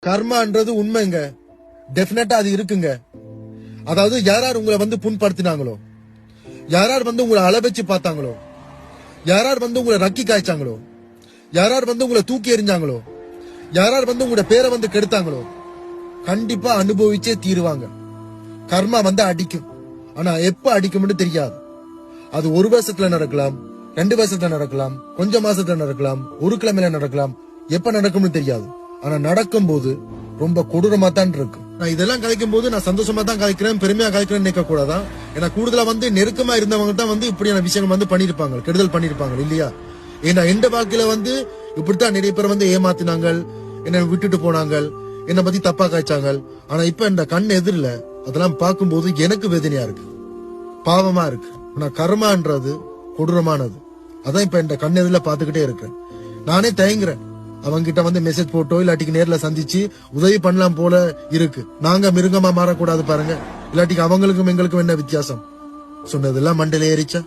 கர்மான்றது உண்மைங்க. டெஃபினட்டா அது இருக்குங்க. அதாவது யாரார் உங்களை வந்து புண்படுத்தினாங்களோ, யாரார் வந்து உங்களை அளவச்சு பார்த்தாங்களோ, யாரார் வந்து உங்களை ரக்கி காய்ச்சாங்களோ, யாரார் வந்து உங்களை தூக்கி எறிஞ்சாங்களோ, யாரார் வந்து உங்களோட பேரை வந்து கெடுத்தாங்களோ, கண்டிப்பா அனுபவிச்சே தீருவாங்க. கர்மா வந்து அடிக்கும். ஆனா எப்ப அடிக்கும்னு தெரியாது. அது ஒரு வருஷத்துல நடக்கலாம், 2 வருஷத்துல நடக்கலாம், கொஞ்சம் மாசத்துல நடக்கலாம், ஒரு கிழமையில நடக்கலாம். எப்ப நடக்கும்னு தெரியாது. ஆனா நடக்கும் போது ரொம்ப கொடூரமா தான் இருக்கு. நான் இதெல்லாம் கலைக்கும் போது நான் சந்தோஷமா தான் கலைக்கிறேன், பெருமையா கலைக்கிறேன்னு நினைக்க கூடாதான். ஏன்னா கூடுதலா வந்து நெருக்கமா இருந்தவங்க தான் வந்து இப்படியான விஷயங்கள் வந்து பண்ணிருப்பாங்க, கெடுதல் பண்ணிருப்பாங்க இல்லையா? ஏன்னா எந்த வாழ்க்கையில வந்து இப்படித்தான் நிறைய பேர் வந்து ஏமாத்தினாங்க, என்ன விட்டுட்டு போனாங்க, என்ன பத்தி தப்பா காய்ச்சாங்க. ஆனா இப்ப இந்த கண் எதிரில அதெல்லாம் பார்க்கும்போது எனக்கு வேதனையா இருக்கு, பாவமா இருக்கு. ஆனா கர்மான்றது கொடூரமானது. அதான் இப்ப இந்த கண் எதிரில பாத்துக்கிட்டே இருக்கேன். நானே தயங்குறேன். அவங்க கிட்ட வந்து மெசேஜ் போட்டோ இல்லாட்டிக்கு நேர்ல சந்திச்சு உதவி பண்ணலாம் போல இருக்கு. நாங்க மிருகமா மாறக்கூடாது பாருங்க. இல்லாட்டிக்கு அவங்களுக்கும் எங்களுக்கும் என்ன வித்தியாசம்? சொன்னதெல்லாம் மண்டையில ஏறிச்சா?